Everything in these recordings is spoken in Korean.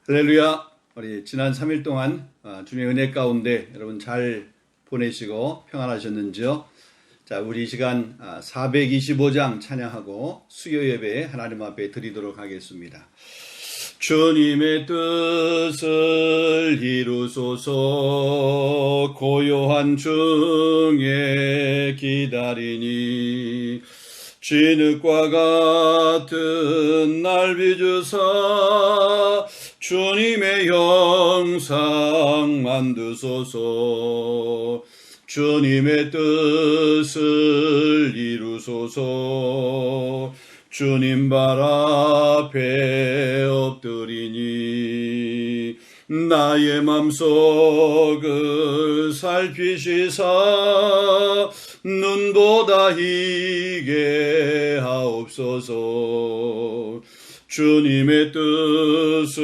할렐루야. 우리 지난 3일 동안 주님의 은혜 가운데 여러분 잘 보내시고 평안하셨는지요? 자, 우리 이 시간 425장 찬양하고 수요 예배 하나님 앞에 드리도록 하겠습니다. 주님의 뜻을 이루소서. 고요한 중에 기다리니 진흙과 같은 날 비주사 주님의 형상 만드소서. 주님의 뜻을 이루소서. 주님 발 앞에 엎드리니 나의 맘속을 살피시사 눈보다 희게 하옵소서. 주님의 뜻을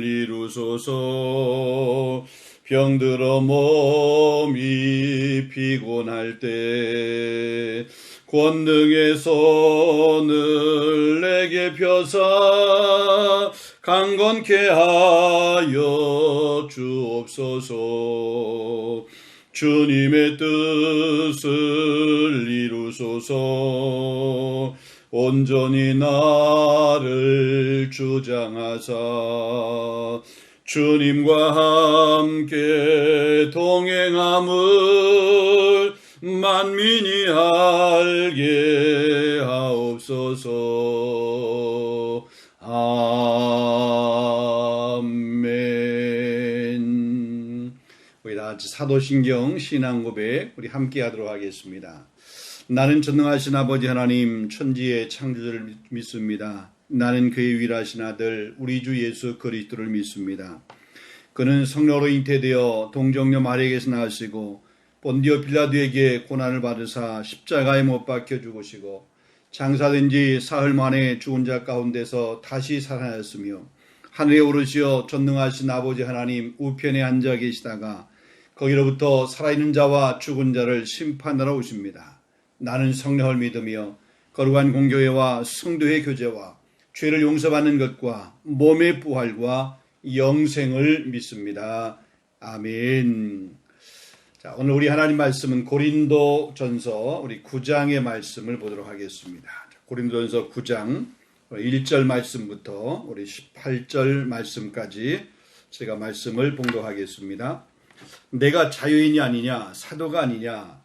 이루소서. 병들어 몸이 피곤할 때 권능의 손을 내게 펴사 강건케 하여 주옵소서. 주님의 뜻을 이루소서. 온전히 나를 주장하사 주님과 함께 동행함을 만민이 알게 하옵소서. 아멘. 우리 다 같이 사도신경 신앙고백 우리 함께 하도록 하겠습니다. 나는 전능하신 아버지 하나님 천지의 창조주를 믿습니다. 나는 그의 위일하신 아들 우리 주 예수 그리스도를 믿습니다. 그는 성령으로 잉태되어 동정녀 마리아에게서 나으시고 본디오 빌라도에게 고난을 받으사 십자가에 못 박혀 죽으시고 장사된 지 사흘 만에 죽은 자 가운데서 다시 살아났으며 하늘에 오르시어 전능하신 아버지 하나님 우편에 앉아 계시다가 거기로부터 살아있는 자와 죽은 자를 심판하러 오십니다. 나는 성령을 믿으며 거룩한 공교회와 성도의 교제와 죄를 용서받는 것과 몸의 부활과 영생을 믿습니다. 아멘. 자, 오늘 우리 하나님 말씀은 고린도전서 우리 9장의 말씀을 보도록 하겠습니다. 고린도전서 9장 1절 말씀부터 우리 18절 말씀까지 제가 말씀을 봉독하겠습니다. 내가 자유인이 아니냐 사도가 아니냐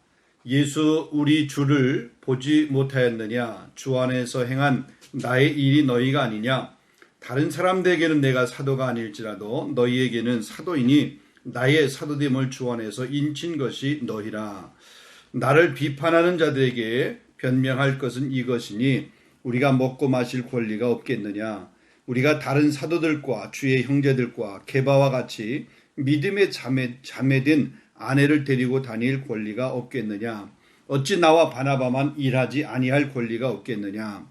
예수 우리 주를 보지 못하였느냐 주 안에서 행한 나의 일이 너희가 아니냐 다른 사람들에게는 내가 사도가 아닐지라도 너희에게는 사도이니 나의 사도됨을 주 안에서 인친 것이 너희라. 나를 비판하는 자들에게 변명할 것은 이것이니 우리가 먹고 마실 권리가 없겠느냐 우리가 다른 사도들과 주의 형제들과 게바와 같이 믿음의 자매된 아내를 데리고 다닐 권리가 없겠느냐 어찌 나와 바나바만 일하지 아니할 권리가 없겠느냐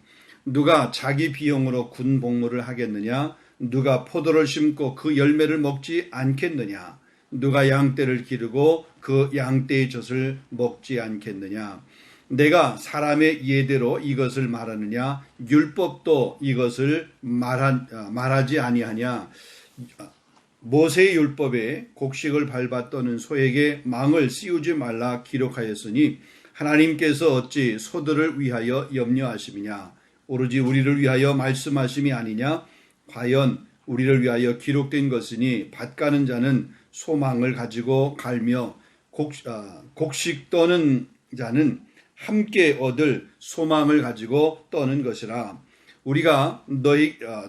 누가 자기 비용으로 군 복무를 하겠느냐 누가 포도를 심고 그 열매를 먹지 않겠느냐 누가 양떼를 기르고 그 양떼의 젖을 먹지 않겠느냐 내가 사람의 예대로 이것을 말하느냐 율법도 이것을 말하지 아니하냐 모세의 율법에 곡식을 밟아 떠는 소에게 망을 씌우지 말라 기록하였으니 하나님께서 어찌 소들을 위하여 염려하심이냐 오로지 우리를 위하여 말씀하심이 아니냐 과연 우리를 위하여 기록된 것이니 밭 가는 자는 소망을 가지고 갈며 곡식 떠는 자는 함께 얻을 소망을 가지고 떠는 것이라. 우리가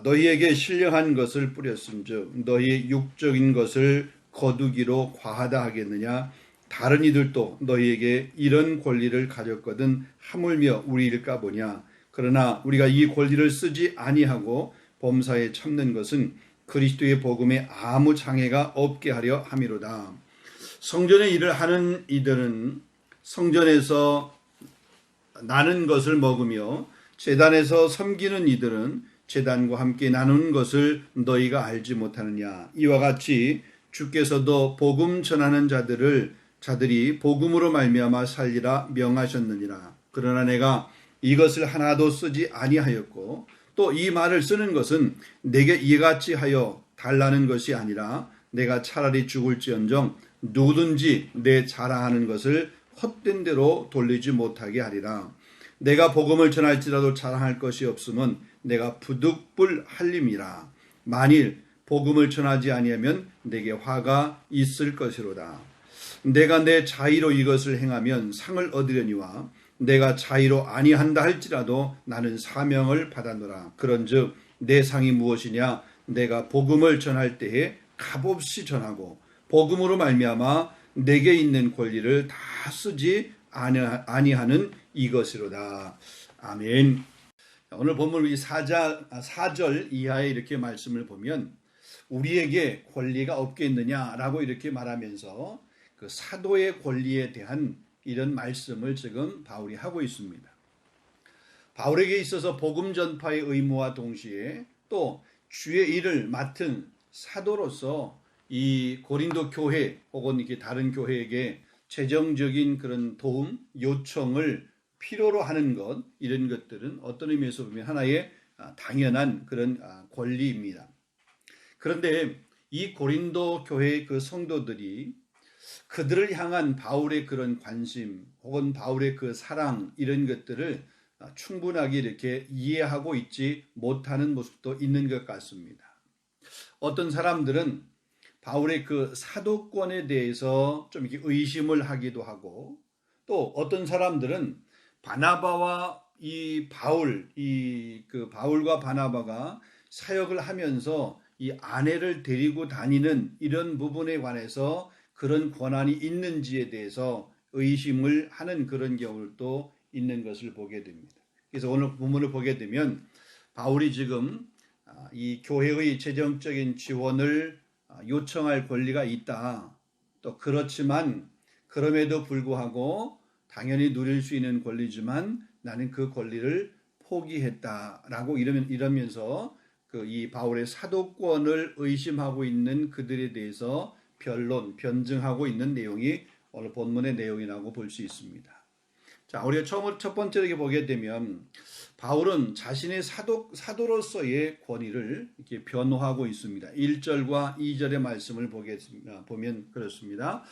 너희에게 신령한 것을 뿌렸은즉 너희의 육적인 것을 거두기로 과하다 하겠느냐 다른 이들도 너희에게 이런 권리를 가졌거든 하물며 우리일까 보냐 그러나 우리가 이 권리를 쓰지 아니하고 범사에 참는 것은 그리스도의 복음에 아무 장애가 없게 하려 함이로다. 성전의 일을 하는 이들은 성전에서 나는 것을 먹으며 제단에서 섬기는 이들은 제단과 함께 나누는 것을 너희가 알지 못하느냐. 이와 같이 주께서도 복음 전하는 자들이 복음으로 말미암아 살리라 명하셨느니라. 그러나 내가 이것을 하나도 쓰지 아니하였고 또 이 말을 쓰는 것은 내게 이같이 하여 달라는 것이 아니라 내가 차라리 죽을지언정 누구든지 내 자랑하는 것을 헛된 대로 돌리지 못하게 하리라. 내가 복음을 전할지라도 자랑할 것이 없으면 내가 부득불 할림이라. 만일 복음을 전하지 아니하면 내게 화가 있을 것이로다. 내가 내 자의로 이것을 행하면 상을 얻으려니와 내가 자의로 아니한다 할지라도 나는 사명을 받았노라. 그런즉 내 상이 무엇이냐? 내가 복음을 전할 때에 값없이 전하고 복음으로 말미암아 내게 있는 권리를 다 쓰지 아니하는 이것이로다. 아멘. 오늘 본문 이 4절 이하에 이렇게 말씀을 보면 우리에게 권리가 없겠느냐라고 이렇게 말하면서 그 사도의 권리에 대한 이런 말씀을 지금 바울이 하고 있습니다. 바울에게 있어서 복음 전파의 의무와 동시에 또 주의 일을 맡은 사도로서 이 고린도 교회 혹은 이렇게 다른 교회에게 재정적인 그런 도움, 요청을 필요로 하는 것, 이런 것들은 어떤 의미에서 보면 하나의 당연한 그런 권리입니다. 그런데 이 고린도 교회의 그 성도들이 그들을 향한 바울의 그런 관심 혹은 바울의 그 사랑 이런 것들을 충분하게 이렇게 이해하고 있지 못하는 모습도 있는 것 같습니다. 어떤 사람들은 바울의 그 사도권에 대해서 좀 이렇게 의심을 하기도 하고 또 어떤 사람들은 바나바와 이 바울, 그 바울과 바나바가 사역을 하면서 이 아내를 데리고 다니는 이런 부분에 관해서 그런 권한이 있는지에 대해서 의심을 하는 그런 경우도 있는 것을 보게 됩니다. 그래서 오늘 본문을 보게 되면 바울이 지금 이 교회의 재정적인 지원을 요청할 권리가 있다. 또 그렇지만 그럼에도 불구하고 당연히 누릴 수 있는 권리지만 나는 그 권리를 포기했다라고 이러면서 이 바울의 사도권을 의심하고 있는 그들에 대해서 변증하고 있는 내용이 오늘 본문의 내용이라고 볼 수 있습니다. 자, 우리가 첫 번째로 이렇게 보게 되면 바울은 자신의 사도로서의 권위를 이렇게 변호하고 있습니다. 1절과 2절의 말씀을 보면 그렇습니다.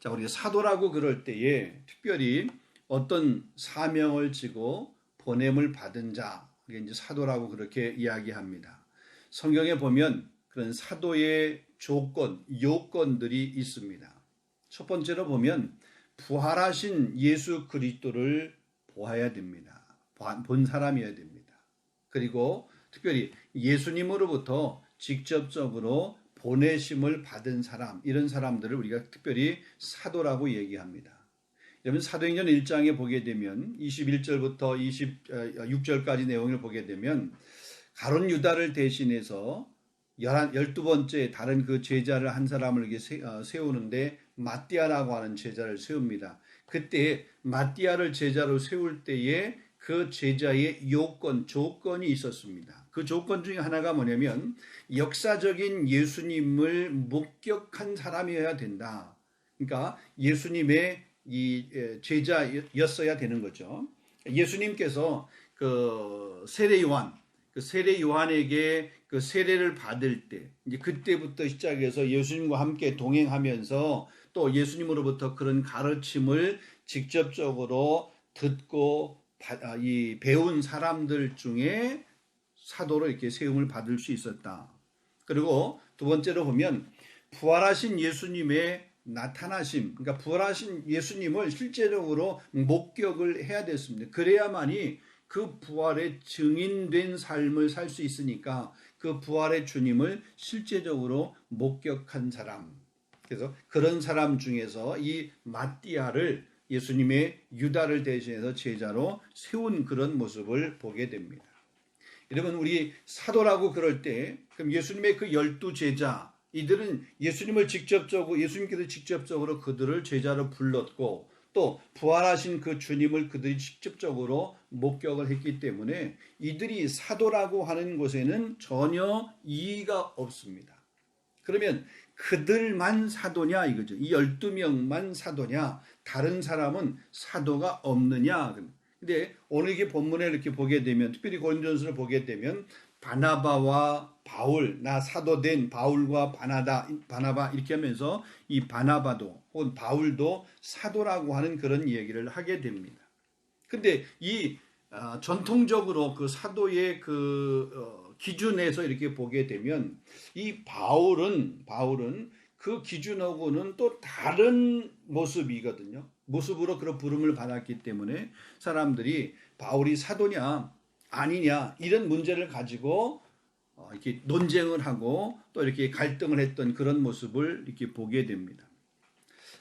자, 우리가 사도라고 그럴 때에 특별히 어떤 사명을 지고 보냄을 받은 자, 이게 이제 사도라고 그렇게 이야기합니다. 성경에 보면 그런 사도의 요건들이 있습니다. 첫 번째로 보면 부활하신 예수 그리스도를 보아야 됩니다. 본 사람이어야 됩니다. 그리고 특별히 예수님으로부터 직접적으로 보내심을 받은 사람, 이런 사람들을 우리가 특별히 사도라고 얘기합니다. 여러분 사도행전 1장에 보게 되면 21절부터 26절까지 내용을 보게 되면 가룟 유다를 대신해서 12번째 다른 그 제자를 한 사람을 이렇게 세우는데 마띠아라고 하는 제자를 세웁니다. 그때 마띠아를 제자로 세울 때에 그 제자의 조건이 있었습니다. 그 조건 중에 하나가 뭐냐면 역사적인 예수님을 목격한 사람이어야 된다. 그러니까 예수님의 이 제자였어야 되는 거죠. 예수님께서 그 세례 요한에게 그 세례를 받을 때 이제 그때부터 시작해서 예수님과 함께 동행하면서 또 예수님으로부터 그런 가르침을 직접적으로 듣고 배운 사람들 중에 사도로 이렇게 세움을 받을 수 있었다. 그리고 두 번째로 보면 부활하신 예수님의 나타나심, 그러니까 부활하신 예수님을 실제적으로 목격을 해야 됐습니다. 그래야만이 그 부활의 증인된 삶을 살 수 있으니까 그 부활의 주님을 실제적으로 목격한 사람, 그래서 그런 사람 중에서 이 마띠아를 예수님의 유다를 대신해서 제자로 세운 그런 모습을 보게 됩니다. 여러분 우리 사도라고 그럴 때 그럼 예수님의 그 12제자 이들은 예수님께서 직접적으로 그들을 제자로 불렀고 또 부활하신 그 주님을 그들이 직접적으로 목격을 했기 때문에 이들이 사도라고 하는 것에는 전혀 이의가 없습니다. 그러면 그들만 사도냐 이거죠. 이 12명만 사도냐, 다른 사람은 사도가 없느냐. 근데 오늘 이게 본문에 이렇게 보게 되면, 특별히 고린도전서를 보게 되면 바나바와 바울, 나 사도된 바울과 바나바 이렇게 하면서 이 바나바도 혹은 바울도 사도라고 하는 그런 얘기를 하게 됩니다. 근데 이 전통적으로 그 사도의 기준에서 이렇게 보게 되면 이 바울은 그 기준하고는 또 다른 모습이거든요. 모습으로 그런 부름을 받았기 때문에 사람들이 바울이 사도냐 아니냐 이런 문제를 가지고 이렇게 논쟁을 하고 또 이렇게 갈등을 했던 그런 모습을 이렇게 보게 됩니다.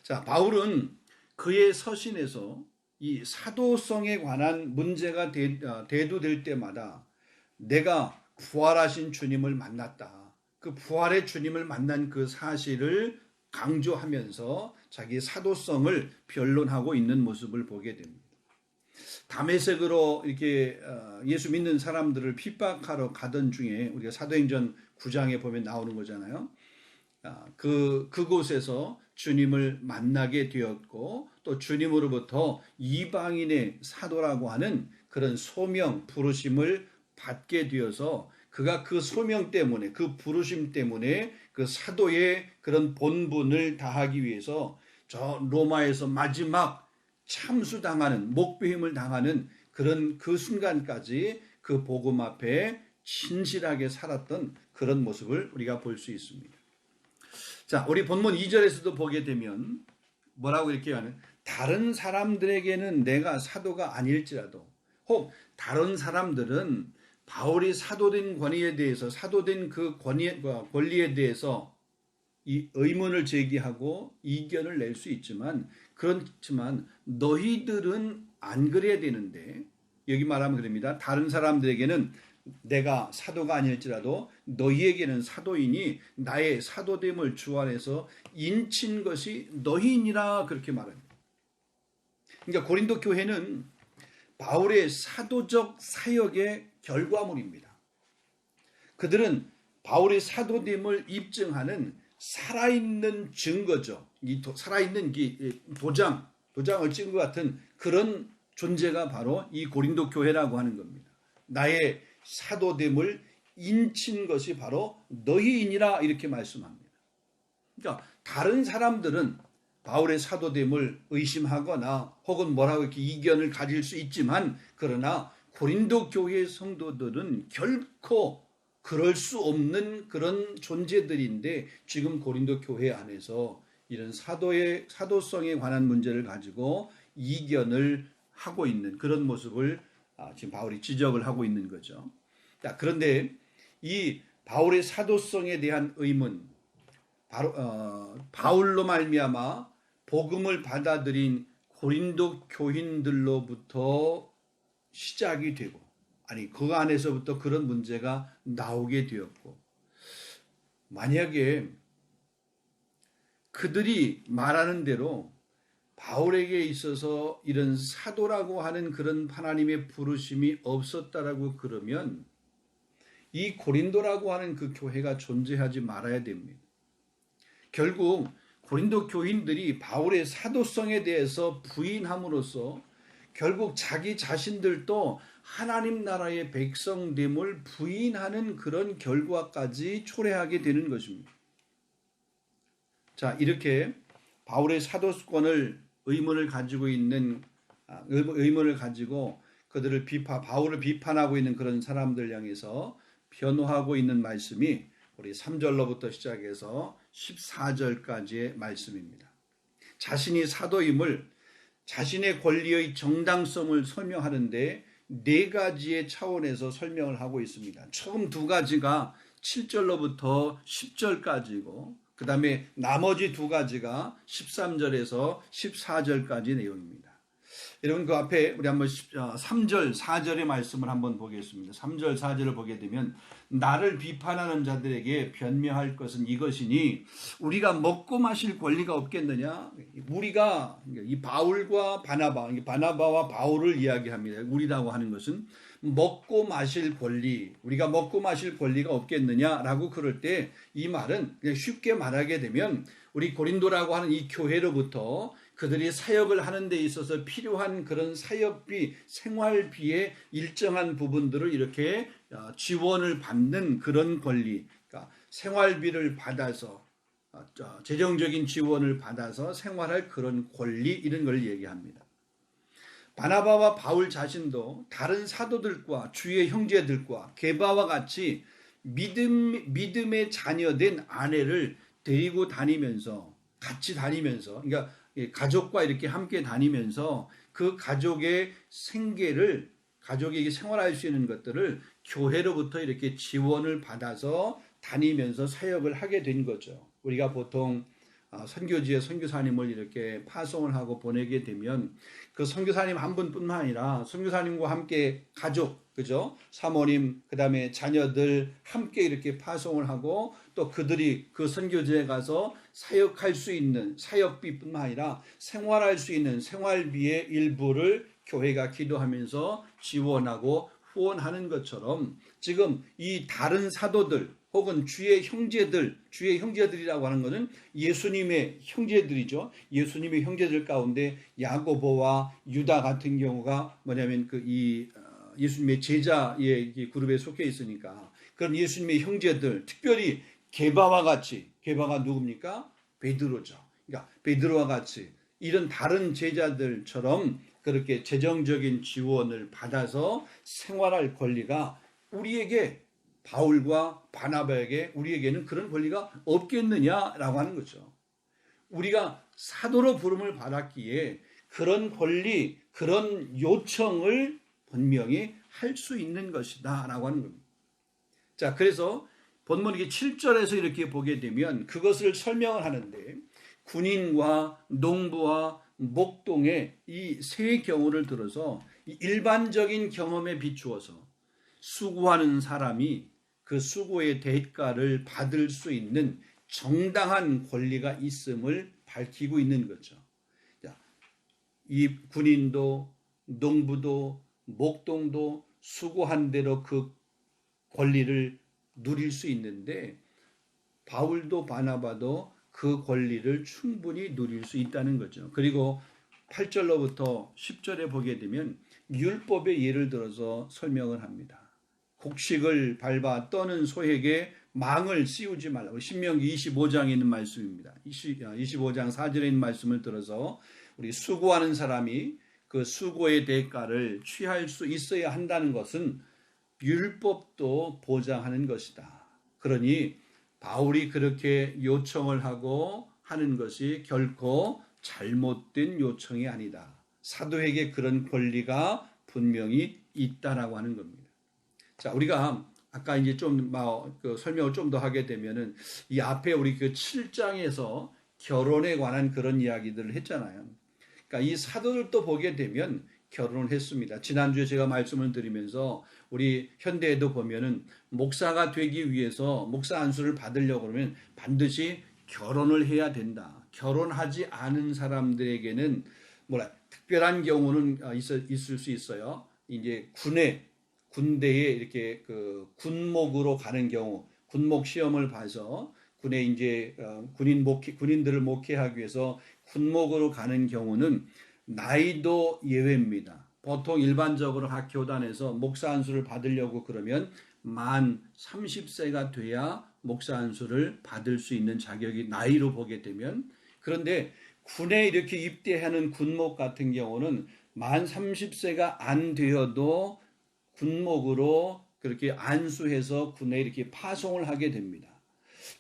자, 바울은 그의 서신에서 이 사도성에 관한 문제가 대두될 때마다 내가 부활하신 주님을 만났다. 그 부활의 주님을 만난 그 사실을 강조하면서 자기 사도성을 변론하고 있는 모습을 보게 됩니다. 다메섹으로 이렇게 예수 믿는 사람들을 핍박하러 가던 중에 우리가 사도행전 9장에 보면 나오는 거잖아요. 그곳에서 주님을 만나게 되었고 또 주님으로부터 이방인의 사도라고 하는 그런 소명, 부르심을 받게 되어서 그가 그 소명 때문에 그 부르심 때문에 그 사도의 그런 본분을 다하기 위해서 저 로마에서 마지막 참수당하는 목배임을 당하는 그런 그 순간까지 그 복음 앞에 신실하게 살았던 그런 모습을 우리가 볼 수 있습니다. 자, 우리 본문 2절에서도 보게 되면 뭐라고 이렇게 하는 다른 사람들에게는 내가 사도가 아닐지라도 혹 다른 사람들은 바울이 사도된 권위에 대해서 사도된 그 권리에 대해서 이 의문을 제기하고 이견을 낼 수 있지만 그렇지만 너희들은 안 그래야 되는데 여기 말하면 그럽니다. 다른 사람들에게는 내가 사도가 아닐지라도 너희에게는 사도이니 나의 사도됨을 주 안에서 인친 것이 너희니라 그렇게 말합니다. 그러니까 고린도 교회는 바울의 사도적 사역의 결과물입니다. 그들은 바울의 사도됨을 입증하는 살아있는 증거죠. 이 살아있는 도장을 찍은 것 같은 그런 존재가 바로 이 고린도 교회라고 하는 겁니다. 나의 사도됨을 인친 것이 바로 너희이니라 이렇게 말씀합니다. 그러니까 다른 사람들은 바울의 사도됨을 의심하거나 혹은 뭐라고 이렇게 이견을 가질 수 있지만 그러나 고린도 교회의 성도들은 결코 그럴 수 없는 그런 존재들인데 지금 고린도 교회 안에서 이런 사도성에 관한 문제를 가지고 이견을 하고 있는 그런 모습을 지금 바울이 지적을 하고 있는 거죠. 자, 그런데 이 바울의 사도성에 대한 의문, 바울로 말미암아 복음을 받아들인 고린도 교인들로부터 시작이 되고 그 안에서부터 그런 문제가 나오게 되었고 만약에 그들이 말하는 대로 바울에게 있어서 이런 사도라고 하는 그런 하나님의 부르심이 없었다라고 그러면 이 고린도라고 하는 그 교회가 존재하지 말아야 됩니다. 결국 고린도 교인들이 바울의 사도성에 대해서 부인함으로써 결국 자기 자신들도 하나님 나라의 백성됨을 부인하는 그런 결과까지 초래하게 되는 것입니다. 자, 이렇게 바울의 사도권을 의문을 가지고 바울을 비판하고 있는 그런 사람들 향해서 변호하고 있는 말씀이 우리 3절로부터 시작해서 14절까지의 말씀입니다. 자신이 사도임을 자신의 권리의 정당성을 설명하는데 네 가지의 차원에서 설명을 하고 있습니다. 처음 두 가지가 7절로부터 10절까지고 그 다음에 나머지 두 가지가 13절에서 14절까지 내용입니다. 여러분 그 앞에 우리 한번 3절, 4절의 말씀을 한번 보겠습니다. 3절, 4절을 보게 되면 나를 비판하는 자들에게 변명할 것은 이것이니 우리가 먹고 마실 권리가 없겠느냐? 우리가 이 바울과 바나바와 바울을 이야기합니다. 우리라고 하는 것은 먹고 마실 권리, 우리가 먹고 마실 권리가 없겠느냐라고 그럴 때 이 말은 그냥 쉽게 말하게 되면 우리 고린도라고 하는 이 교회로부터 그들이 사역을 하는 데 있어서 필요한 그런 사역비, 생활비의 일정한 부분들을 이렇게 지원을 받는 그런 권리, 그러니까 생활비를 받아서 재정적인 지원을 받아서 생활할 그런 권리, 이런 걸 얘기합니다. 바나바와 바울 자신도 다른 사도들과 주의 형제들과 게바와 같이 믿음의 자녀된 아내를 데리고 다니면서, 같이 다니면서, 그러니까 가족과 이렇게 함께 다니면서 그 가족의 생계를, 가족에게 생활할 수 있는 것들을 교회로부터 이렇게 지원을 받아서 다니면서 사역을 하게 된 거죠. 우리가 보통 선교지에 선교사님을 이렇게 파송을 하고 보내게 되면 그 선교사님 한 분뿐만 아니라 선교사님과 함께 가족, 그죠? 사모님, 그 다음에 자녀들 함께 이렇게 파송을 하고 또 그들이 그 선교지에 가서 사역할 수 있는 사역비뿐만 아니라 생활할 수 있는 생활비의 일부를 교회가 기도하면서 지원하고 후원하는 것처럼 지금 이 다른 사도들 혹은 주의 형제들이라고 하는 것은 예수님의 형제들이죠. 예수님의 형제들 가운데 야고보와 유다 같은 경우가 뭐냐면 예수님의 제자의 그룹에 속해 있으니까 그런 예수님의 형제들, 특별히 게바와 같이, 게바가 누굽니까? 베드로죠. 그러니까 베드로와 같이 이런 다른 제자들처럼 그렇게 재정적인 지원을 받아서 생활할 권리가 우리에게, 바울과 바나바에게, 우리에게는 그런 권리가 없겠느냐라고 하는 거죠. 우리가 사도로 부름을 받았기에 그런 권리, 그런 요청을 분명히 할 수 있는 것이다 라고 하는 겁니다. 자, 그래서 본문 7절에서 이렇게 보게 되면 그것을 설명을 하는데, 군인과 농부와 목동의 이 세 경우를 들어서 일반적인 경험에 비추어서 수고하는 사람이 그 수고의 대가를 받을 수 있는 정당한 권리가 있음을 밝히고 있는 거죠. 이 군인도 농부도 목동도 수고한 대로 그 권리를 누릴 수 있는데 바울도 바나바도 그 권리를 충분히 누릴 수 있다는 거죠. 그리고 8절로부터 10절에 보게 되면 율법의 예를 들어서 설명을 합니다. 곡식을 밟아 떠는 소에게 망을 씌우지 말라고, 신명기 25장에 있는 말씀입니다. 25장 4절에 있는 말씀을 들어서 우리 수고하는 사람이 그 수고의 대가를 취할 수 있어야 한다는 것은 율법도 보장하는 것이다. 그러니 바울이 그렇게 요청을 하고 하는 것이 결코 잘못된 요청이 아니다. 사도에게 그런 권리가 분명히 있다라고 하는 겁니다. 자, 우리가 아까 이제 좀 설명을 좀 더 하게 되면은 이 앞에 우리 그 7장에서 결혼에 관한 그런 이야기들을 했잖아요. 그러니까 이 사도들도 보게 되면 결혼을 했습니다. 지난주에 제가 말씀을 드리면서 우리 현대에도 보면은 목사가 되기 위해서 목사 안수를 받으려고 그러면 반드시 결혼을 해야 된다. 결혼하지 않은 사람들에게는 특별한 경우는 있을 수 있어요. 이제 군대에 이렇게 군목으로 가는 경우, 군목 시험을 봐서 군에 이제 군인들을 목회하기 위해서 군목으로 가는 경우는 나이도 예외입니다. 보통 일반적으로 각 교단에서 목사 안수를 받으려고 그러면 만 30세가 돼야 목사 안수를 받을 수 있는 자격이 나이로 보게 되면, 그런데 군에 이렇게 입대하는 군목 같은 경우는 만 30세가 안 되어도 군목으로 그렇게 안수해서 군에 이렇게 파송을 하게 됩니다.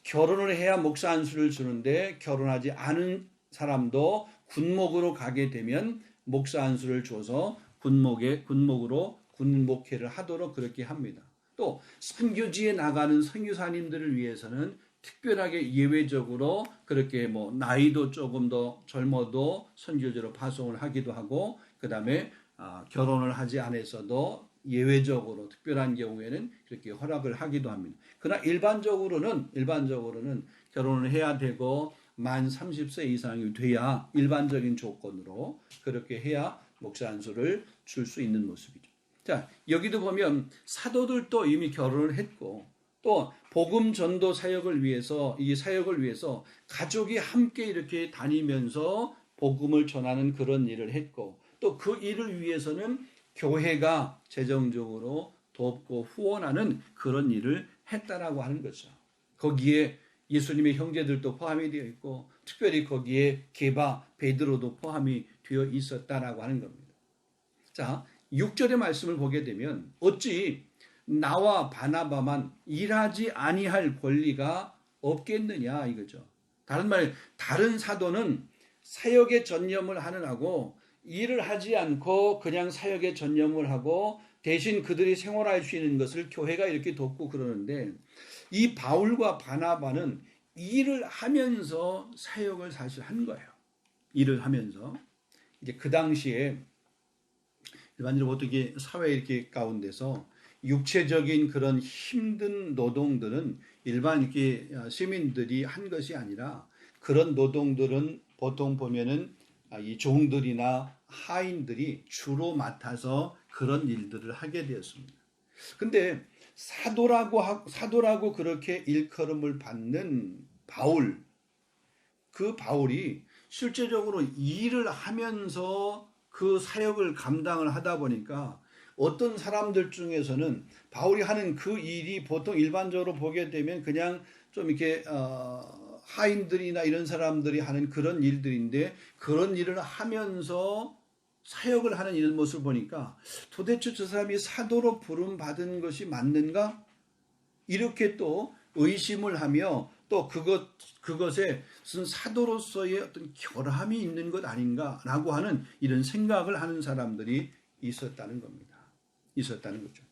결혼을 해야 목사 안수를 주는데 결혼하지 않은 사람도 군목으로 가게 되면 목사 안수를 줘서 군목으로 군목회를 하도록 그렇게 합니다. 또 선교지에 나가는 선교사님들을 위해서는 특별하게 예외적으로 그렇게 나이도 조금 더 젊어도 선교지로 파송을 하기도 하고, 그 다음에 결혼을 하지 않았어도 예외적으로 특별한 경우에는 그렇게 허락을 하기도 합니다. 그러나 일반적으로는 결혼을 해야 되고 만 30세 이상이 돼야 일반적인 조건으로 그렇게 해야 목사 안수를 줄 수 있는 모습이죠. 자, 여기도 보면 사도들도 이미 결혼을 했고 또 복음 전도 사역을 위해서, 이 사역을 위해서 가족이 함께 이렇게 다니면서 복음을 전하는 그런 일을 했고 또 그 일을 위해서는 교회가 재정적으로 돕고 후원하는 그런 일을 했다라고 하는 거죠. 거기에 예수님의 형제들도 포함이 되어 있고 특별히 거기에 게바, 베드로도 포함이 되어 있었다라고 하는 겁니다. 자, 6절의 말씀을 보게 되면 어찌 나와 바나바만 일하지 아니할 권리가 없겠느냐 이거죠. 다른 말에 다른 사도는 사역에 전념을 하느라고 일을 하지 않고 그냥 사역에 전념을 하고 대신 그들이 생활할 수 있는 것을 교회가 이렇게 돕고 그러는데 이 바울과 바나바는 일을 하면서 사역을 사실 한 거예요. 일을 하면서 이제 그 당시에 일반적으로 어떻게 사회 이렇게 가운데서 육체적인 그런 힘든 노동들은 일반 이렇게 시민들이 한 것이 아니라 그런 노동들은 보통 보면은 이 종들이나 하인들이 주로 맡아서 그런 일들을 하게 되었습니다. 근데 사도라고 그렇게 일컬음을 받는 바울, 그 바울이 실제적으로 일을 하면서 그 사역을 감당을 하다 보니까 어떤 사람들 중에서는 바울이 하는 그 일이 보통 일반적으로 보게 되면 그냥 좀 이렇게 하인들이나 이런 사람들이 하는 그런 일들인데 그런 일을 하면서 사역을 하는 이런 모습을 보니까 도대체 저 사람이 사도로 부름받은 것이 맞는가? 이렇게 또 의심을 하며 또 그것에 무슨 사도로서의 어떤 결함이 있는 것 아닌가라고 하는 이런 생각을 하는 사람들이 있었다는 겁니다. 있었다는 거죠.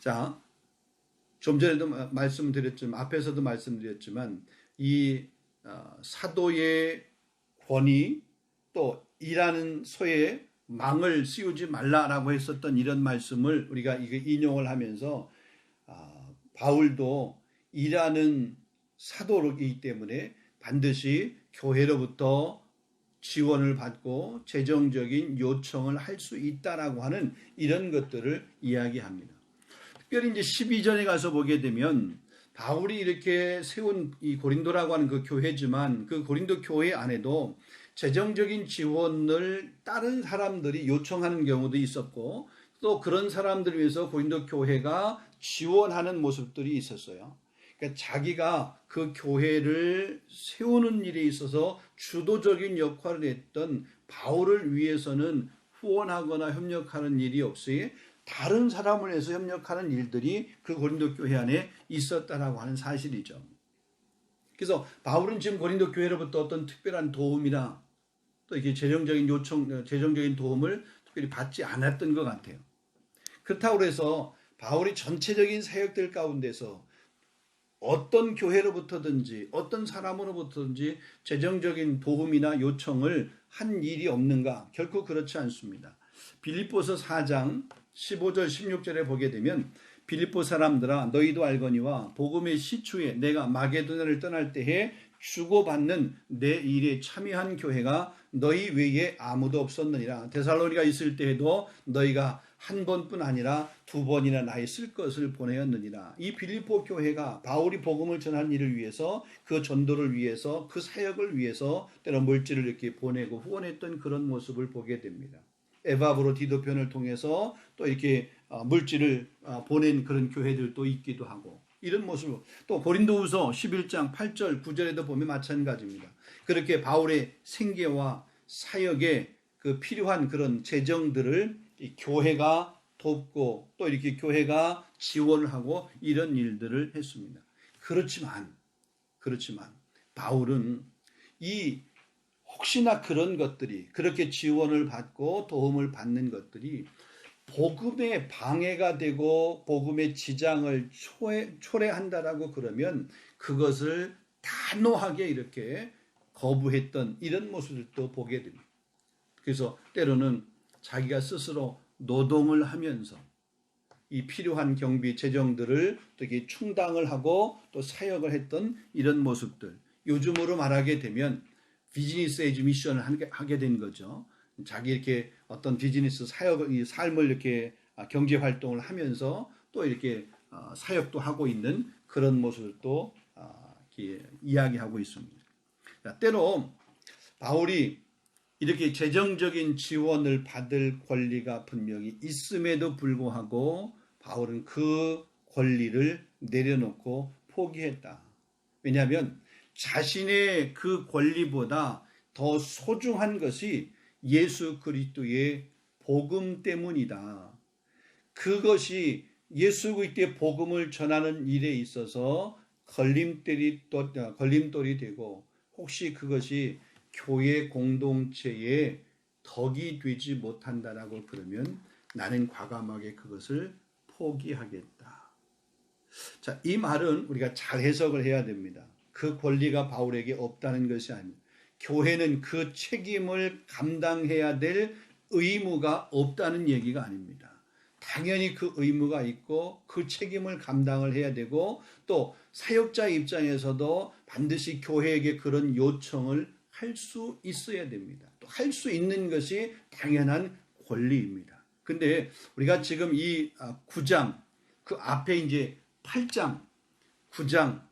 자, 좀 전에도 말씀드렸지만 앞에서도 말씀드렸지만 이 사도의 권위 또 일하는 소에 망을 씌우지 말라라고 했었던 이런 말씀을 우리가 인용을 하면서 바울도 일하는 사도이기 때문에 반드시 교회로부터 지원을 받고 재정적인 요청을 할 수 있다라고 하는 이런 것들을 이야기합니다. 특별히 이제 12절에 가서 보게 되면 바울이 이렇게 세운 이 고린도라고 하는 그 교회지만 그 고린도 교회 안에도 재정적인 지원을 다른 사람들이 요청하는 경우도 있었고 또 그런 사람들을 위해서 고린도 교회가 지원하는 모습들이 있었어요. 그러니까 자기가 그 교회를 세우는 일에 있어서 주도적인 역할을 했던 바울을 위해서는 후원하거나 협력하는 일이 없이 다른 사람을 위해서 협력하는 일들이 그 고린도 교회 안에 있었다라고 하는 사실이죠. 그래서 바울은 지금 고린도 교회로부터 어떤 특별한 도움이나 또 이렇게 재정적인 도움을 특별히 받지 않았던 것 같아요. 그렇다고 해서 바울이 전체적인 사역들 가운데서 어떤 교회로부터든지 어떤 사람으로부터든지 재정적인 도움이나 요청을 한 일이 없는가? 결코 그렇지 않습니다. 빌립보서 4장 15절 16절에 보게 되면 빌립보 사람들아 너희도 알거니와 복음의 시초에 내가 마게도냐를 떠날 때에 주고받는 내 일에 참여한 교회가 너희 외에 아무도 없었느니라. 데살로니가 있을 때에도 너희가 한 번뿐 아니라 두 번이나 나의 쓸 것을 보내었느니라. 이 빌립보 교회가 바울이 복음을 전하는 일을 위해서 그 전도를 위해서 그 사역을 위해서 때로 물질을 이렇게 보내고 후원했던 그런 모습을 보게 됩니다. 에바브로 디도편을 통해서 또 이렇게 물질을 보낸 그런 교회들도 있기도 하고 이런 모습 또 고린도후서 11장 8절 9절에도 보면 마찬가지입니다. 그렇게 바울의 생계와 사역에 그 필요한 그런 재정들을 이 교회가 돕고 또 이렇게 교회가 지원을 하고 이런 일들을 했습니다. 그렇지만 바울은 이 혹시나 그런 것들이 그렇게 지원을 받고 도움을 받는 것들이 복음의 방해가 되고 복음의 지장을 초래한다라고 그러면 그것을 단호하게 이렇게 거부했던 이런 모습들도 보게 됩니다. 그래서 때로는 자기가 스스로 노동을 하면서 이 필요한 경비 재정들을 되게 충당을 하고 또 사역을 했던 이런 모습들. 요즘으로 말하게 되면 비즈니스 에이지 미션을 하게 된 거죠. 자기 이렇게 어떤 비즈니스 삶을 이렇게 경제 활동을 하면서 또 이렇게 사역도 하고 있는 그런 모습도 이야기하고 있습니다. 때로 바울이 이렇게 재정적인 지원을 받을 권리가 분명히 있음에도 불구하고 바울은 그 권리를 내려놓고 포기했다. 왜냐하면 자신의 그 권리보다 더 소중한 것이 예수 그리스도의 복음 때문이다. 그것이 예수 그리스도의 복음을 전하는 일에 있어서 걸림돌이 되고 혹시 그것이 교회 공동체의 덕이 되지 못한다라고 그러면 나는 과감하게 그것을 포기하겠다. 자, 이 말은 우리가 잘 해석을 해야 됩니다. 그 권리가 바울에게 없다는 것이 아닙니다. 교회는 그 책임을 감당해야 될 의무가 없다는 얘기가 아닙니다. 당연히 그 의무가 있고 그 책임을 감당을 해야 되고 또 사역자 입장에서도 반드시 교회에게 그런 요청을 할 수 있어야 됩니다. 또 할 수 있는 것이 당연한 권리입니다. 근데 우리가 지금 이 9장 그 앞에 이제 8장, 9장,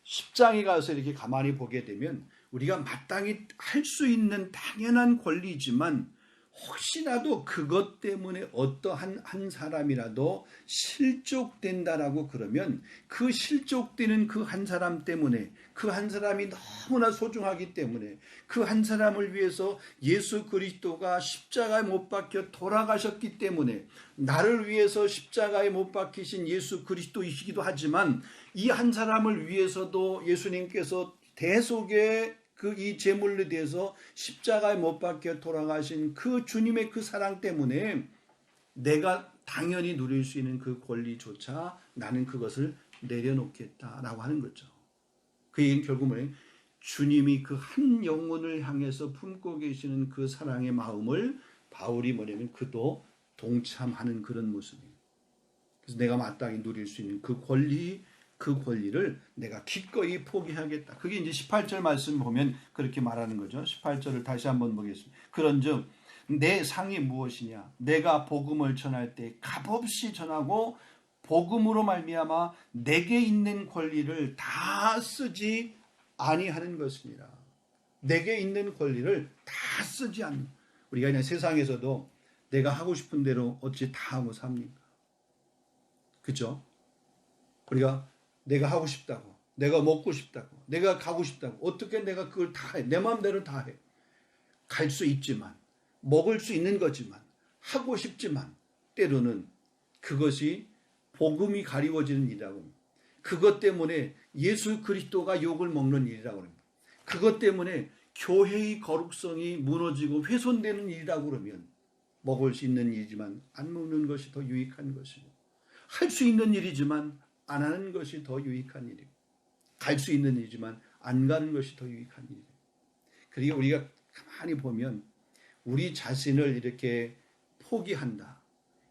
10장에 가서 이렇게 가만히 보게 되면 우리가 마땅히 할 수 있는 당연한 권리지만 혹시라도 그것 때문에 어떠한 한 사람이라도 실족된다라고 그러면 그 실족되는 그 한 사람 때문에 그 한 사람이 너무나 소중하기 때문에 그 한 사람을 위해서 예수 그리스도가 십자가에 못 박혀 돌아가셨기 때문에 나를 위해서 십자가에 못 박히신 예수 그리스도이시기도 하지만 이 한 사람을 위해서도 예수님께서 대속의 이 제물에 대해서 십자가에 못 박혀 돌아가신 그 주님의 그 사랑 때문에 내가 당연히 누릴 수 있는 그 권리조차 나는 그것을 내려놓겠다라고 하는 거죠. 그 얘기는 결국은 주님이 그 한 영혼을 향해서 품고 계시는 그 사랑의 마음을 바울이 뭐냐면 그도 동참하는 그런 모습이에요. 그래서 내가 마땅히 누릴 수 있는 그 권리를 내가 기꺼이 포기하겠다. 그게 이제 18절 말씀 보면 그렇게 말하는 거죠. 18절을 다시 한번 보겠습니다. 그런즉 내 상이 무엇이냐? 내가 복음을 전할 때 값없이 전하고 복음으로 말미암아 내게 있는 권리를 다 쓰지 아니하는 것이니라. 내게 있는 권리를 다 쓰지 않는. 우리가 그냥 세상에서도 내가 하고 싶은 대로 어찌 다 하고 삽니까? 그죠? 우리가 내가 하고 싶다고, 내가 먹고 싶다고, 내가 가고 싶다고, 어떻게 내가 그걸 다 해. 내 마음대로 다 해. 갈 수 있지만, 먹을 수 있는 거지만, 하고 싶지만, 때로는 그것이 복음이 가리워지는 일이라고 합니다. 그것 때문에 예수 그리스도가 욕을 먹는 일이라고 합니다. 그것 때문에 교회의 거룩성이 무너지고 훼손되는 일이라고 그러면 먹을 수 있는 일이지만 안 먹는 것이 더 유익한 것이고 할 수 있는 일이지만 안 하는 것이 더 유익한 일이고 갈 수 있는 일이지만 안 가는 것이 더 유익한 일이고 그리고 우리가 가만히 보면 우리 자신을 이렇게 포기한다.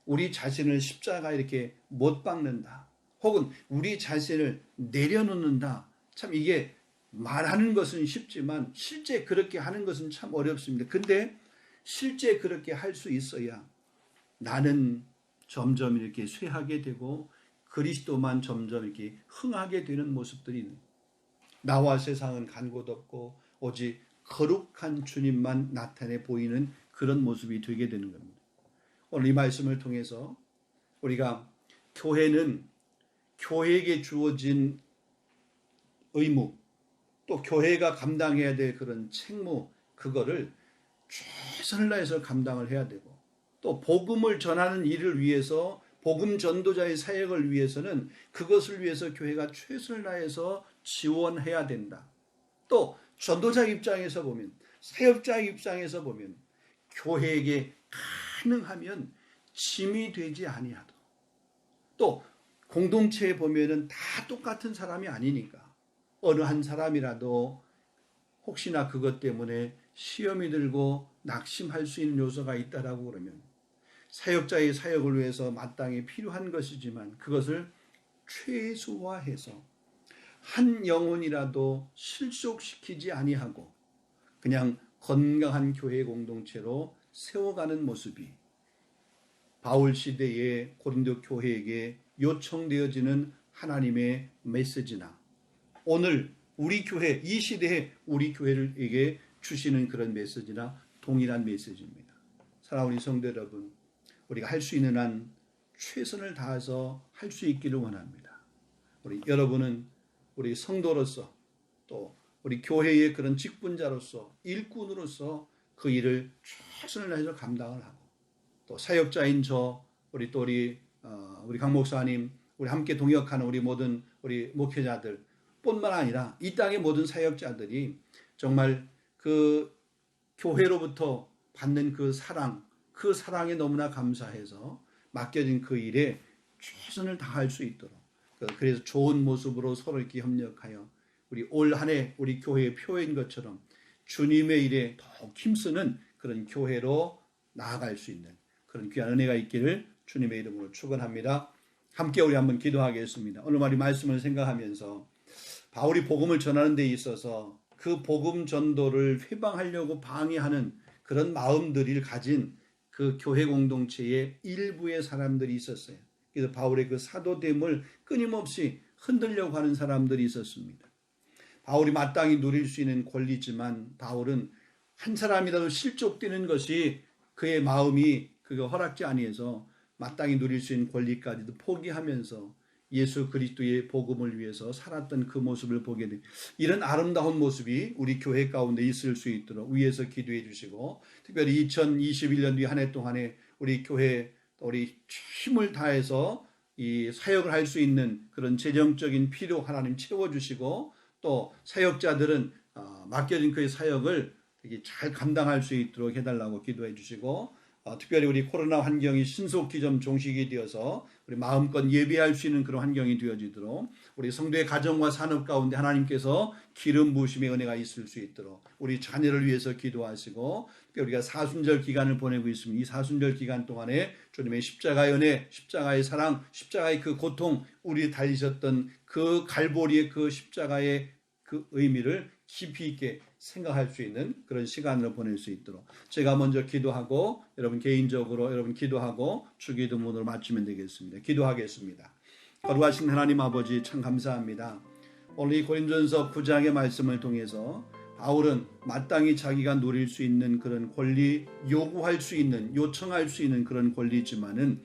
우리 자신을 십자가에 이렇게 못 박는다. 혹은 우리 자신을 내려놓는다. 참 이게 말하는 것은 쉽지만 실제 그렇게 하는 것은 참 어렵습니다. 근데 실제 그렇게 할 수 있어야 나는 점점 이렇게 쇠하게 되고 그리스도만 점점 이렇게 흥하게 되는 모습들이 있는 거예요. 나와 세상은 간 곳 없고 오직 거룩한 주님만 나타내 보이는 그런 모습이 되게 되는 겁니다. 오늘 이 말씀을 통해서 우리가 교회는 교회에게 주어진 의무 또 교회가 감당해야 될 그런 책무 그거를 최선을 다해서 감당을 해야 되고 또 복음을 전하는 일을 위해서 복음 전도자의 사역을 위해서는 그것을 위해서 교회가 최선을 다해서 지원해야 된다. 또 전도자 입장에서 보면 사역자 입장에서 보면 교회에게 가능하면 짐이 되지 아니하도 또 공동체에 보면은 다 똑같은 사람이 아니니까 어느 한 사람이라도 혹시나 그것 때문에 시험이 들고 낙심할 수 있는 요소가 있다라고 그러면 사역자의 사역을 위해서 마땅히 필요한 것이지만 그것을 최소화해서 한 영혼이라도 실족시키지 아니하고 그냥 건강한 교회 공동체로 세워가는 모습이 바울 시대의 고린도 교회에게 요청되어지는 하나님의 메시지나 오늘 우리 교회 이 시대에 우리 교회에게 주시는 그런 메시지나 동일한 메시지입니다. 사랑하는 우리 성도 여러분, 우리가 할 수 있는 한 최선을 다해서 할 수 있기를 원합니다. 우리 여러분은 우리 성도로서 또 우리 교회의 그런 직분자로서 일꾼으로서 그 일을 최선을 다해서 감당을 하고 또 사역자인 우리 강 목사님, 우리 함께 동역하는 우리 모든 우리 목회자들 뿐만 아니라 이 땅의 모든 사역자들이 정말 그 교회로부터 받는 그 사랑에 너무나 감사해서 맡겨진 그 일에 최선을 다할 수 있도록, 그래서 좋은 모습으로 서로 이렇게 협력하여 우리 올 한 해 우리 교회의 표인 것처럼 주님의 일에 더욱 힘쓰는 그런 교회로 나아갈 수 있는 그런 귀한 은혜가 있기를 주님의 이름으로 축원합니다. 함께 우리 한번 기도하겠습니다. 오늘 우리 말씀을 생각하면서 바울이 복음을 전하는 데 있어서 그 복음 전도를 회방하려고 방해하는 그런 마음들을 가진 그 교회 공동체의 일부의 사람들이 있었어요. 그래서 바울의 그 사도됨을 끊임없이 흔들려고 하는 사람들이 있었습니다. 바울이 마땅히 누릴 수 있는 권리지만 바울은 한 사람이라도 실족되는 것이 그의 마음이 그거 허락지 아니해서 마땅히 누릴 수 있는 권리까지도 포기하면서 예수 그리스도의 복음을 위해서 살았던 그 모습을 보게 됩니다. 이런 아름다운 모습이 우리 교회 가운데 있을 수 있도록 위에서 기도해 주시고, 특별히 2021년 뒤 한 해 동안에 우리 교회 우리 힘을 다해서 이 사역을 할 수 있는 그런 재정적인 필요 하나님 채워주시고, 또 사역자들은 맡겨진 그의 사역을 잘 감당할 수 있도록 해달라고 기도해 주시고, 특별히 우리 코로나 환경이 신속히 좀 종식이 되어서 우리 마음껏 예배할 수 있는 그런 환경이 되어지도록 우리 성도의 가정과 산업 가운데 하나님께서 기름 부으심의 은혜가 있을 수 있도록 우리 자녀를 위해서 기도하시고, 특별히 우리가 사순절 기간을 보내고 있습니다. 이 사순절 기간 동안에 주님의 십자가의 은혜, 십자가의 사랑, 십자가의 그 고통, 우리 달리셨던 그 갈보리의 그 십자가의 그 의미를 깊이 있게 생각할 수 있는 그런 시간을 보낼 수 있도록 제가 먼저 기도하고 여러분 개인적으로 여러분 기도하고 주기도문으로 마치면 되겠습니다. 기도하겠습니다. 거룩하신 하나님 아버지, 참 감사합니다. 오늘 이 고린도전서 9장의 말씀을 통해서 바울은 마땅히 자기가 누릴 수 있는 그런 권리, 요구할 수 있는, 요청할 수 있는 그런 권리지만은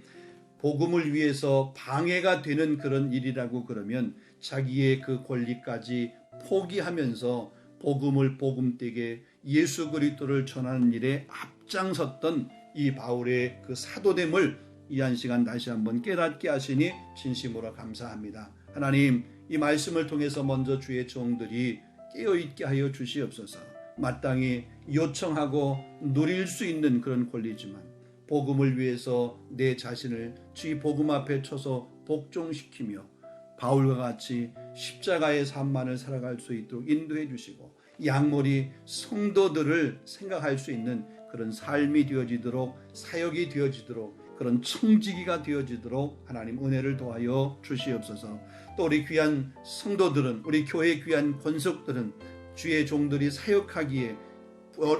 복음을 위해서 방해가 되는 그런 일이라고 그러면 자기의 그 권리까지 포기하면서 복음을 복음되게 예수 그리스도를 전하는 일에 앞장섰던 이 바울의 그 사도됨을 이 한 시간 다시 한번 깨닫게 하시니 진심으로 감사합니다. 하나님, 이 말씀을 통해서 먼저 주의 종들이 깨어있게 하여 주시옵소서. 마땅히 요청하고 누릴 수 있는 그런 권리지만 복음을 위해서 내 자신을 주의 복음 앞에 쳐서 복종시키며 바울과 같이 십자가의 삶만을 살아갈 수 있도록 인도해 주시고 양모리 성도들을 생각할 수 있는 그런 삶이 되어지도록, 사역이 되어지도록, 그런 청지기가 되어지도록 하나님 은혜를 도하여 주시옵소서. 또 우리 귀한 성도들은, 우리 교회 귀한 권속들은 주의 종들이 사역하기에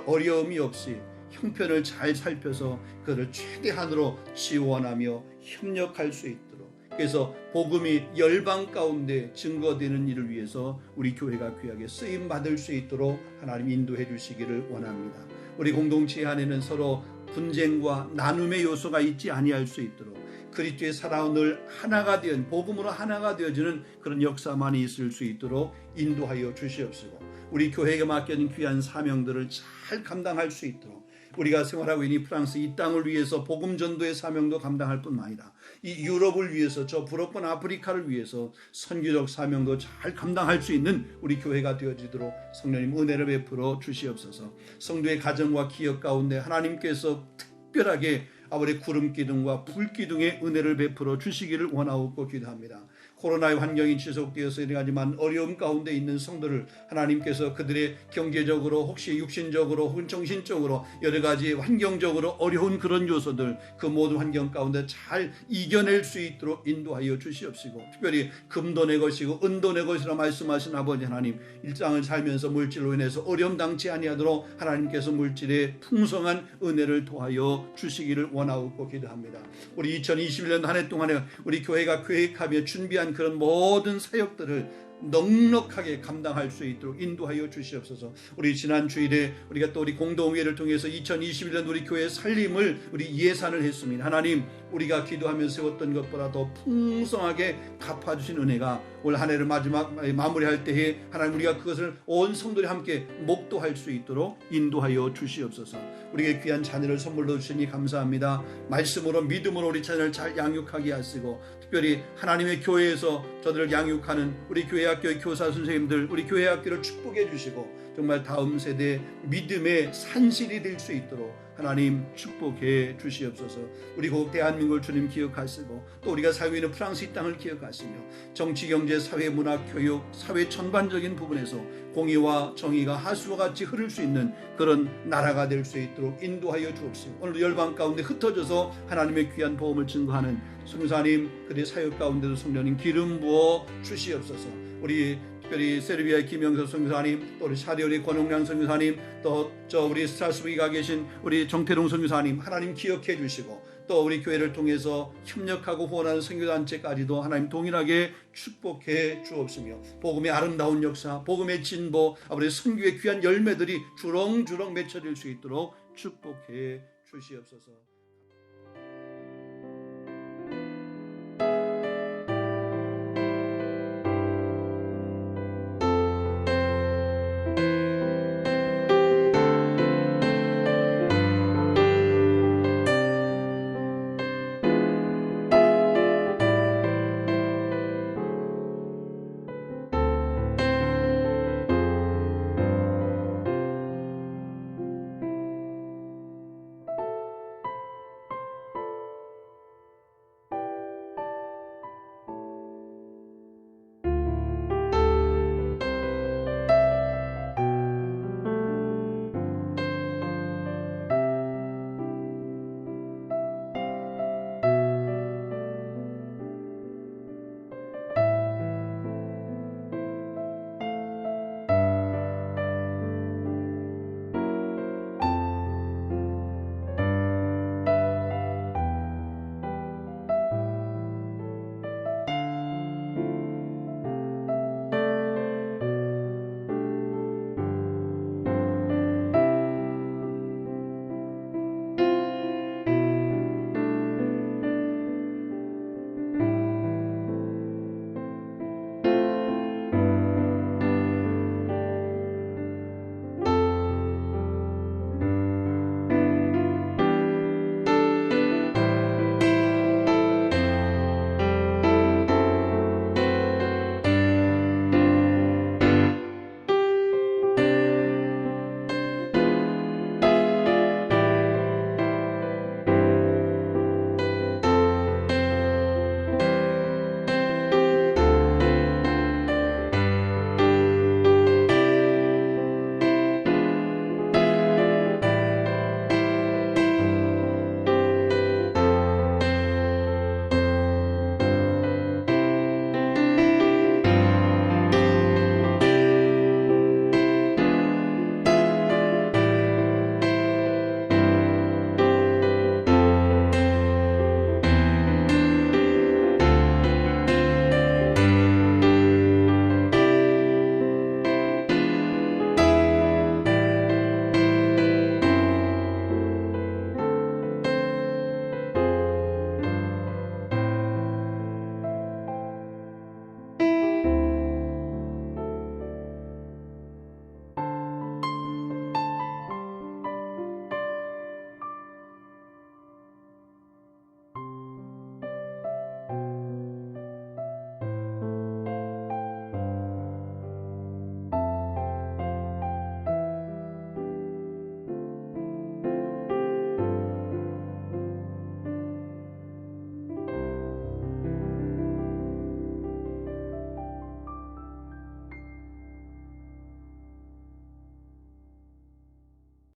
어려움이 없이 형편을 잘 살펴서 그를 최대한으로 지원하며 협력할 수 있도록, 그래서 복음이 열방 가운데 증거되는 일을 위해서 우리 교회가 귀하게 쓰임 받을 수 있도록 하나님 인도해 주시기를 원합니다. 우리 공동체 안에는 서로 분쟁과 나눔의 요소가 있지 아니할 수 있도록 그리스도의 사랑은 늘 하나가 되어 복음으로 하나가 되어지는 그런 역사만이 있을 수 있도록 인도하여 주시옵시고, 우리 교회에게 맡겨진 귀한 사명들을 잘 감당할 수 있도록 우리가 생활하고 있는 프랑스 이 땅을 위해서 복음 전도의 사명도 감당할 뿐만 아니라 이 유럽을 위해서, 저 부럽건 아프리카를 위해서 선교적 사명도 잘 감당할 수 있는 우리 교회가 되어지도록 성령님 은혜를 베풀어 주시옵소서. 성도의 가정과 기업 가운데 하나님께서 특별하게 아버지 구름 기둥과 불 기둥의 은혜를 베풀어 주시기를 원하옵고 기도합니다. 코로나의 환경이 지속되어서 이러하지만 어려움 가운데 있는 성도를 하나님께서 그들의 경제적으로 혹시 육신적으로 혹은 정신적으로 여러 가지 환경적으로 어려운 그런 요소들, 그 모든 환경 가운데 잘 이겨낼 수 있도록 인도하여 주시옵시고, 특별히 금도 내 것이고 은도 내 것이라 말씀하신 아버지 하나님, 일상을 살면서 물질로 인해서 어려움 당치 아니하도록 하나님께서 물질의 풍성한 은혜를 도하여 주시기를 원하옵고 기도합니다. 우리 2021년 한 해 동안에 우리 교회가 계획하며 준비한 그런 모든 사역들을 넉넉하게 감당할 수 있도록 인도하여 주시옵소서. 우리 지난 주일에 우리가 또 우리 공동회를 통해서 2021년 우리 교회 살림을 우리 예산을 했습니다. 하나님, 우리가 기도하면서 세웠던 것보다 더 풍성하게 갚아주신 은혜가 올 한 해를 마무리할 때에 하나님, 우리가 그것을 온 성도들이 함께 목도할 수 있도록 인도하여 주시옵소서. 우리에게 귀한 자녀를 선물로 주시니 감사합니다. 말씀으로 믿음으로 우리 자녀를 잘 양육하게 하시고, 특별히 하나님의 교회에서 저들을 양육하는 우리 교회 학교의 교사 선생님들, 우리 교회 학교를 축복해 주시고 정말 다음 세대 믿음의 산실이 될 수 있도록 하나님 축복해 주시옵소서. 우리 곧 대한민국을 주님 기억하시고, 또 우리가 살고 있는 프랑스 이 땅을 기억하시며, 정치, 경제, 사회, 문화, 교육, 사회 전반적인 부분에서 공의와 정의가 하수와 같이 흐를 수 있는 그런 나라가 될 수 있도록 인도하여 주옵시고, 오늘도 열방 가운데 흩어져서 하나님의 귀한 복음을 증거하는 선교사님, 그들의 사역 가운데도 성령님 기름 부어 주시옵소서. 우리 특별히 세르비아의 김영석 선교사님, 또 우리 샤리오리 권홍량 선교사님, 또 우리 스트라스부르에 가 계신 우리 정태룡 선교사님 하나님 기억해 주시고, 또 우리 교회를 통해서 협력하고 후원하는 선교단체까지도 하나님 동일하게 축복해 주옵시며, 복음의 아름다운 역사, 복음의 진보, 우리 선교의 귀한 열매들이 주렁주렁 맺혀질 수 있도록 축복해 주시옵소서.